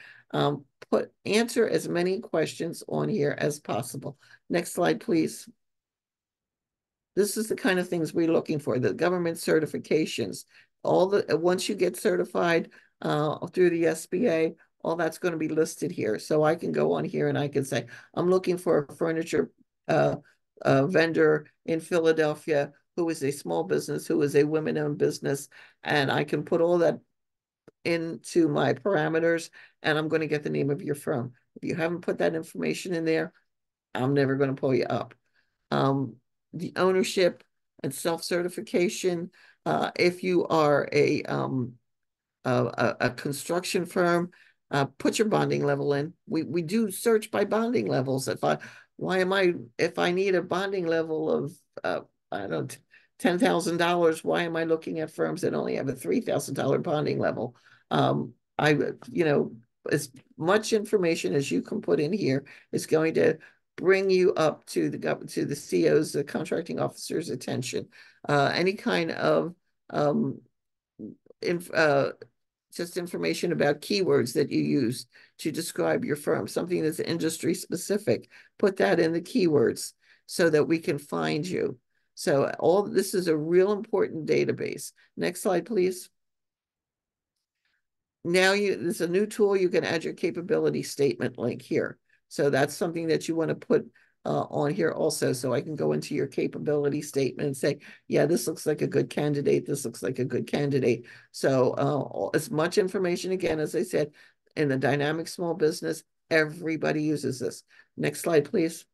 Answer as many questions on here as possible. Next slide, please. This is the kind of things we're looking for, the government certifications. Once you get certified through the SBA, all that's going to be listed here. So I can go on here and I can say, I'm looking for a furniture vendor in Philadelphia who is a small business, who is a women-owned business, and I can put all that into my parameters, and I'm going to get the name of your firm. If you haven't put that information in there, I'm never going to pull you up. The ownership and self-certification. If you are a construction firm, put your bonding level in. We do search by bonding levels. If I need a bonding level of I don't $10,000, why am I looking at firms that only have a $3,000 bonding level? As much information as you can put in here is going to bring you up to the CEO's, the contracting officer's attention. Any kind of just information about keywords that you use to describe your firm, something that's industry specific, put that in the keywords so that we can find you. So all this is a real important database. Next slide, please. Now there's a new tool. You can add your capability statement link here. So that's something that you want to put on here also. So I can go into your capability statement and say, yeah, this looks like a good candidate. This looks like a good candidate. So as much information, again, as I said, in the dynamic small business, everybody uses this. Next slide, please.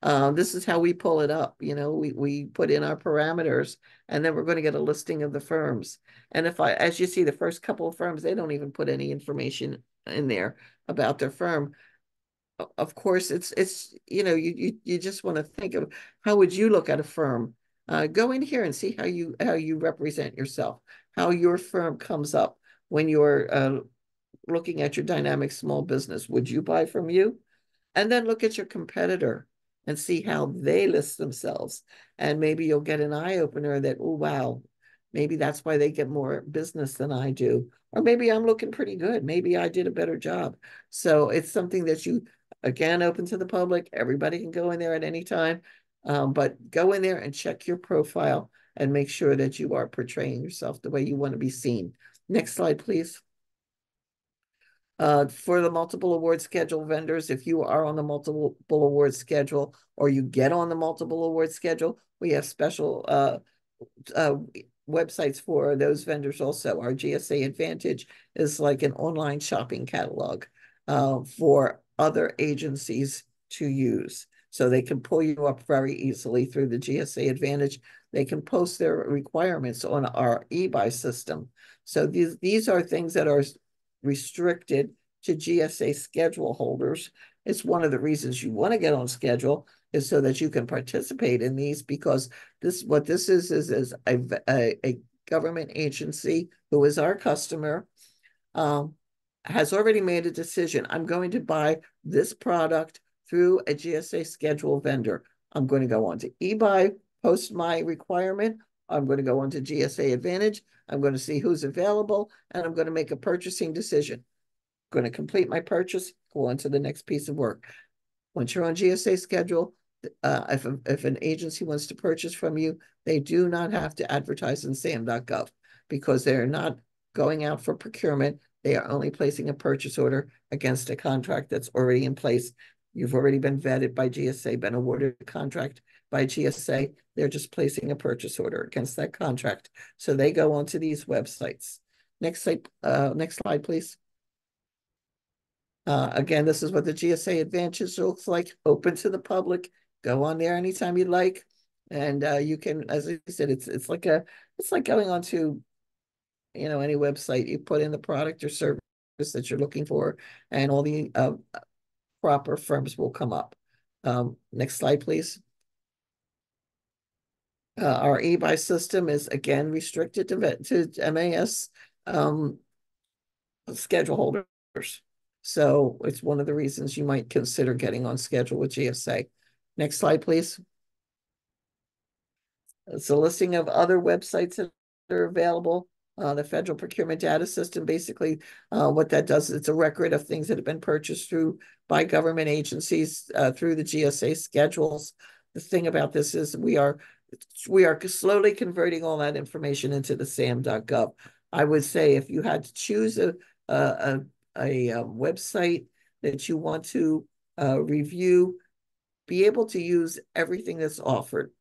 This is how we pull it up. We put in our parameters, and then we're going to get a listing of the firms. And as you see, the first couple of firms, they don't even put any information in there about their firm. Of course, you just want to think of how would you look at a firm. Go in here and see how you represent yourself, how your firm comes up when you're looking at your dynamic small business. Would you buy from you? And then look at your competitor and see how they list themselves. And maybe you'll get an eye opener that, oh, wow, maybe that's why they get more business than I do. Or maybe I'm looking pretty good. Maybe I did a better job. So it's something that you, again, open to the public. Everybody can go in there at any time. But go in there and check your profile and make sure that you are portraying yourself the way you want to be seen. Next slide, please. For the multiple award schedule vendors, if you are on the multiple award schedule or you get on the multiple award schedule, we have special websites for those vendors also. Our GSA Advantage is like an online shopping catalog for other agencies to use. So they can pull you up very easily through the GSA Advantage. They can post their requirements on our eBuy system. So these are things that are restricted to GSA schedule holders. It's one of the reasons you want to get on schedule is so that you can participate in these, because what this is a government agency who is our customer, has already made a decision. I'm going to buy this product through a GSA schedule vendor. I'm going to go on to eBuy, post my requirement. I'm going to go on to GSA Advantage. I'm going to see who's available, and I'm going to make a purchasing decision. I'm going to complete my purchase, go on to the next piece of work. Once you're on GSA schedule, if an agency wants to purchase from you, they do not have to advertise in SAM.gov because they're not going out for procurement. They are only placing a purchase order against a contract that's already in place. You've already been vetted by GSA, been awarded a contract by GSA. They're just placing a purchase order against that contract. So they go onto these websites. Next slide, please. Again, this is what the GSA Advantage looks like, open to the public. Go on there anytime you like. And you can, as I said, it's like going onto, any website. You put in the product or service that you're looking for, and all the proper firms will come up. Next slide, please. Our e-buy system is again restricted to MAS schedule holders. So it's one of the reasons you might consider getting on schedule with GSA. Next slide, please. It's a listing of other websites that are available. The Federal Procurement Data System, basically, what that does is it's a record of things that have been purchased by government agencies through the GSA schedules. The thing about this is we are slowly converting all that information into the SAM.gov. I would say if you had to choose a website that you want to review, be able to use everything that's offered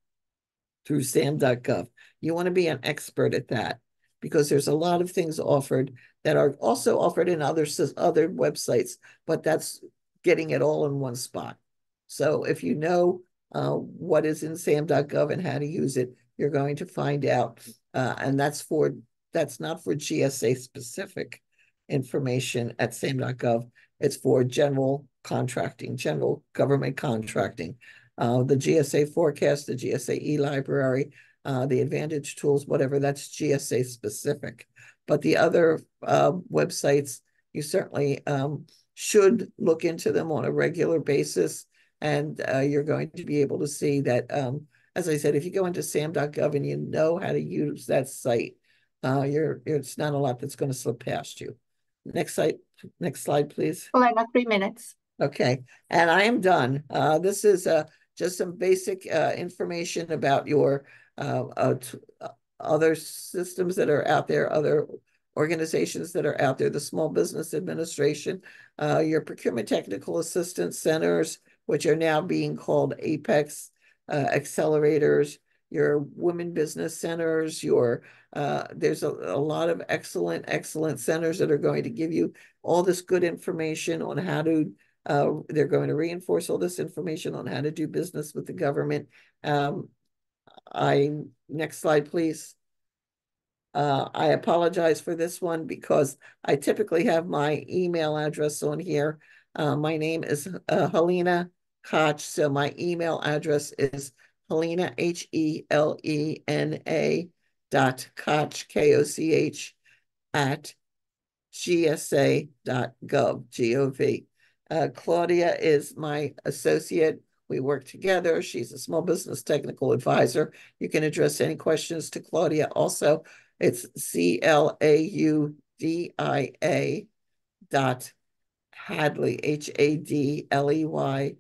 through SAM.gov. You want to be an expert at that because there's a lot of things offered that are also offered in other websites, but that's getting it all in one spot. So if you know what is in SAM.gov and how to use it, you're going to find out. And that's not for GSA specific information at SAM.gov. It's for general contracting, general government contracting. The GSA forecast, the GSA e-library, the Advantage tools, whatever, that's GSA specific. But the other websites, you certainly should look into them on a regular basis. And you're going to be able to see that, as I said, if you go into sam.gov and you know how to use that site, it's not a lot that's going to slip past you. Next slide, please. Well, I got 3 minutes. Okay, and I am done. This is just some basic information about your other systems that are out there, other organizations that are out there, the Small Business Administration, your procurement technical assistance centers, which are now being called Apex accelerators, your women business centers, there's a lot of excellent centers that are going to give you all this good information on how to, they're going to reinforce all this information on how to do business with the government. Next slide, please. I apologize for this one because I typically have my email address on here. My name is Helena Koch, so my email address is Helena, HELENA .Koch, KOCH, at gsa.gov, G-O-V. Claudia is my associate. We work together. She's a small business technical advisor. You can address any questions to Claudia also. It's CLAUDIA .Hadley, HADLEY,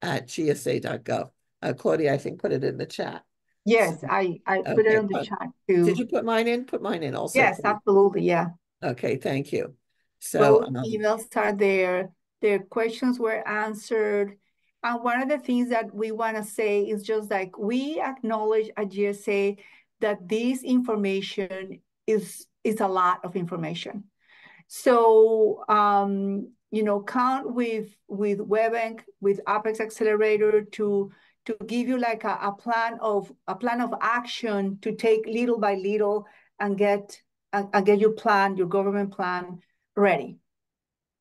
at gsa.gov. Claudia, I think, put it in the chat. Yes, so, I put it on the chat too. Did you put mine in? Put mine in also. Yes, absolutely. Yeah. Okay, thank you. So both emails are there. Their questions were answered. And one of the things that we want to say is just like we acknowledge at GSA that this information is a lot of information. So count with WebEnc, with Apex Accelerator to give you like a plan of action to take little by little and get your plan, your government plan ready.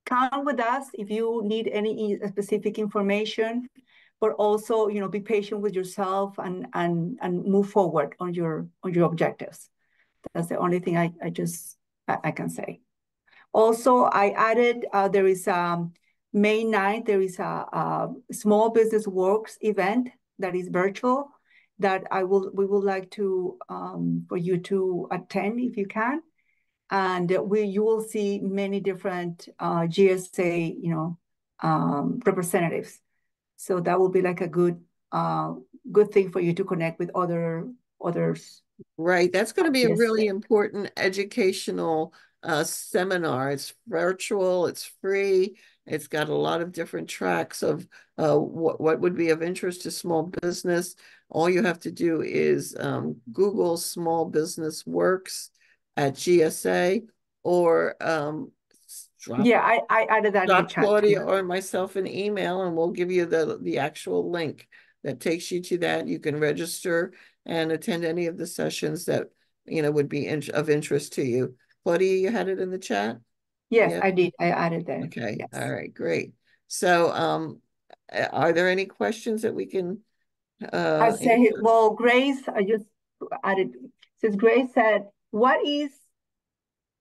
Count with us if you need any specific information, but also be patient with yourself and move forward on your objectives. That's the only thing I can say. Also, I added, there is May 9th, there is a Small Business Works event that is virtual that we would like to, for you to attend if you can. And you will see many different GSA, representatives. So that will be like a good thing for you to connect with others. Right. That's going to be a really important educational seminar. It's virtual, it's free. It's got a lot of different tracks of what would be of interest to small business. All you have to do is Google Small Business Works at GSA, or drop Yeah, I added that in the chat Claudia too. or myself an email, and we'll give you the actual link that takes you to that. You can register and attend any of the sessions that would be of interest to you. Claudia, you had it in the chat? Yes, Yeah. I did. I added there. Okay. All Yes. right, great. So are there any questions that we can I say, answer? well, Grace, I just added, since Grace said, what is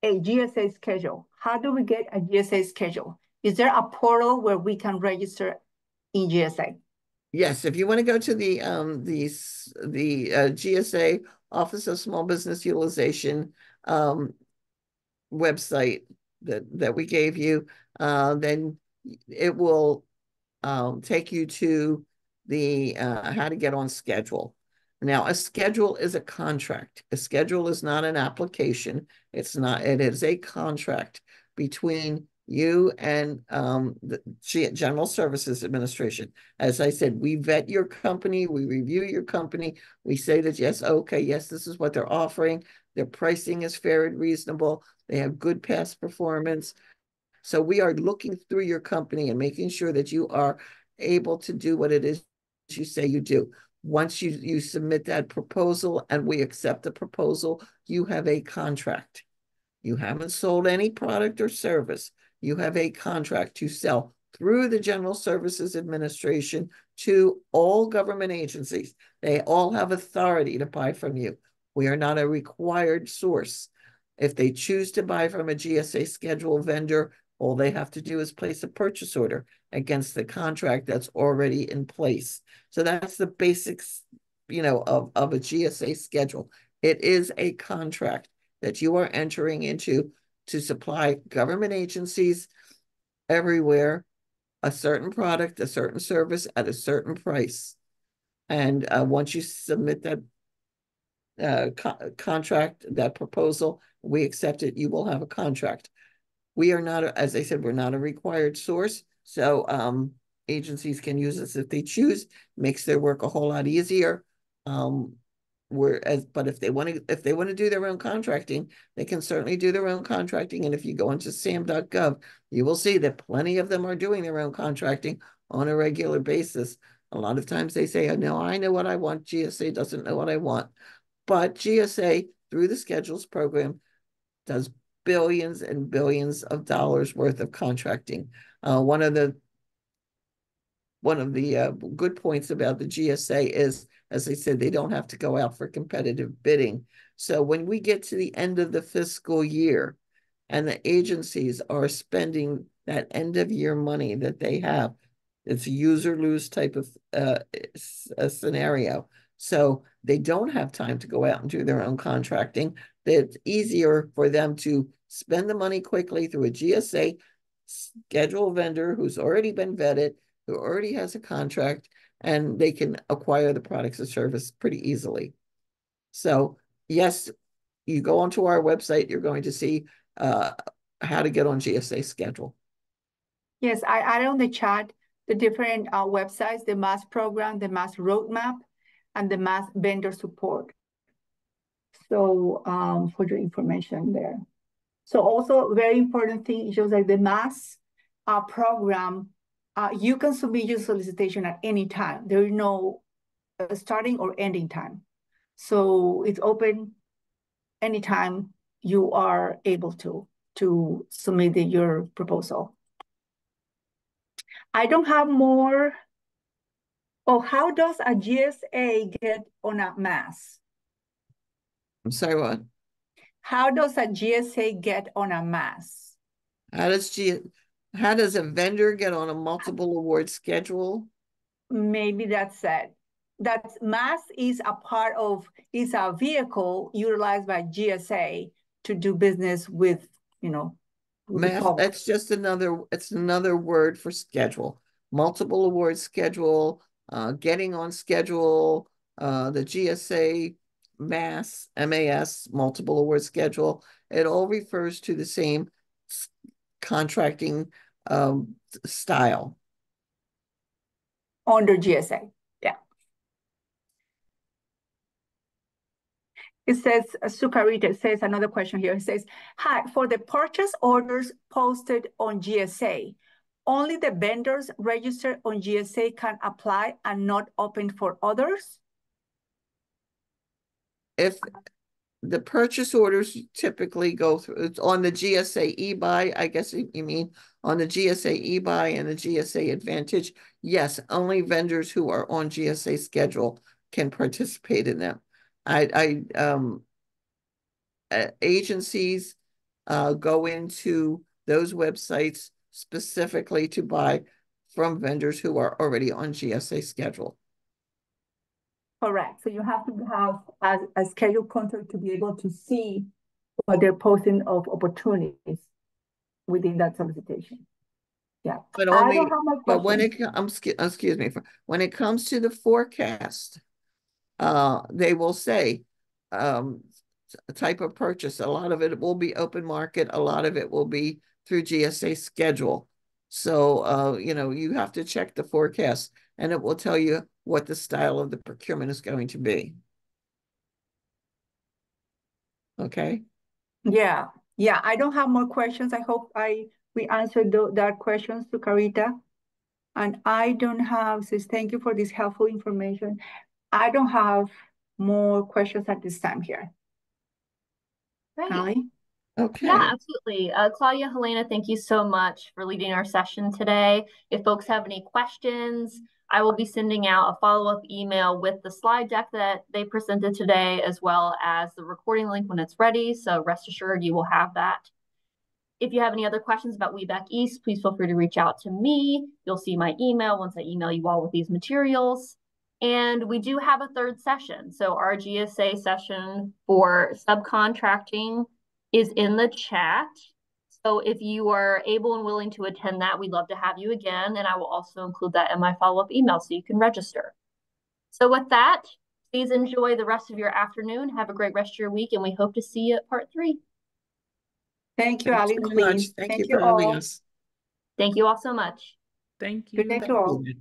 a GSA schedule? How do we get a GSA schedule? Is there a portal where we can register in GSA? Yes, if you want to go to the GSA Office of Small Business Utilization website that we gave you, then it will take you to the how to get on schedule. Now, a schedule is a contract. A schedule is not an application. It's not, it is a contract between you and the General Services Administration. As I said, we vet your company, we review your company, we say that yes, okay, yes, this is what they're offering. Their pricing is fair and reasonable. They have good past performance. So we are looking through your company and making sure that you are able to do what it is you say you do. Once you submit that proposal and we accept the proposal, you have a contract. You haven't sold any product or service. You have a contract to sell through the General Services Administration to all government agencies. They all have authority to buy from you. We are not a required source. If they choose to buy from a GSA schedule vendor, all they have to do is place a purchase order against the contract that's already in place. So that's the basics, of a GSA schedule. It is a contract that you are entering into to supply government agencies everywhere a certain product, a certain service at a certain price. And once you submit that contract, that proposal, we accept it, you will have a contract. We are not, as I said, we're not a required source. So agencies can use us if they choose, makes their work a whole lot easier. But if they want to do their own contracting, they can certainly do their own contracting. And if you go into sam.gov, you will see that plenty of them are doing their own contracting on a regular basis. A lot of times they say, no, I know what I want. GSA doesn't know what I want. But GSA, through the schedules program, does billions and billions of dollars worth of contracting. One of the good points about the GSA is, as I said, they don't have to go out for competitive bidding. So when we get to the end of the fiscal year and the agencies are spending that end of year money that they have, it's a use or lose type of a scenario. So they don't have time to go out and do their own contracting. It's easier for them to spend the money quickly through a GSA schedule vendor who's already been vetted, who already has a contract, and they can acquire the products and service pretty easily. So yes, you go onto our website, you're going to see how to get on GSA schedule. Yes, I added on the chat the different websites, the MAS program, the MAS roadmap, and the MAS vendor support. So for your information there. So also very important thing is just like the MAS program, you can submit your solicitation at any time. There is no starting or ending time. So it's open anytime you are able to submit your proposal. I don't have more. Oh, how does a GSA get on a MAS? I'm sorry, what? How does a GSA get on a MAS? How does G how does a vendor get on a multiple award schedule? Maybe that's it. That MAS is is a vehicle utilized by GSA to do business with the Mass, public. it's another word for schedule. Multiple award schedule, getting on schedule, the GSA MAS, multiple award schedule. It all refers to the same contracting style. Under GSA. Yeah. It says, Sukarita says another question here. It says, hi, for the purchase orders posted on GSA, only the vendors registered on GSA can apply and not open for others? If the purchase orders typically go through, it's on the GSA e-buy, I guess you mean, on the GSA e-buy and the GSA Advantage, yes, only vendors who are on GSA schedule can participate in them. Agencies go into those websites specifically to buy from vendors who are already on GSA schedule. Correct. So you have to have a scheduled contract to be able to see what they're posting of opportunities within that solicitation. Yeah. But I don't have my but when question. excuse me, when it comes to the forecast, they will say type of purchase. A lot of it will be open market. A lot of it will be through GSA schedule. So, you know, you have to check the forecast and it will tell you what the style of the procurement is going to be. Okay. Yeah. Yeah. I don't have more questions. I hope we answered that questions to Carita. And I don't have, says, thank you for this helpful information. I don't have more questions at this time here. Great. Allie? Okay. Yeah, absolutely. Claudia, Helena, thank you so much for leading our session today. If folks have any questions, I will be sending out a follow-up email with the slide deck that they presented today, as well as the recording link when it's ready. So rest assured you will have that. If you have any other questions about WeBack East, please feel free to reach out to me. You'll see my email once I email you all with these materials. And we do have a third session. So our GSA session for subcontracting is in the chat. So if you are able and willing to attend that, we'd love to have you again. And I will also include that in my follow-up email so you can register. So with that, please enjoy the rest of your afternoon. Have a great rest of your week, and we hope to see you at part 3. Thank you, Thanks Allie very Queen. much. Thank you Thank for you having all. us. Thank you all so much. Thank Good you. day to all. You.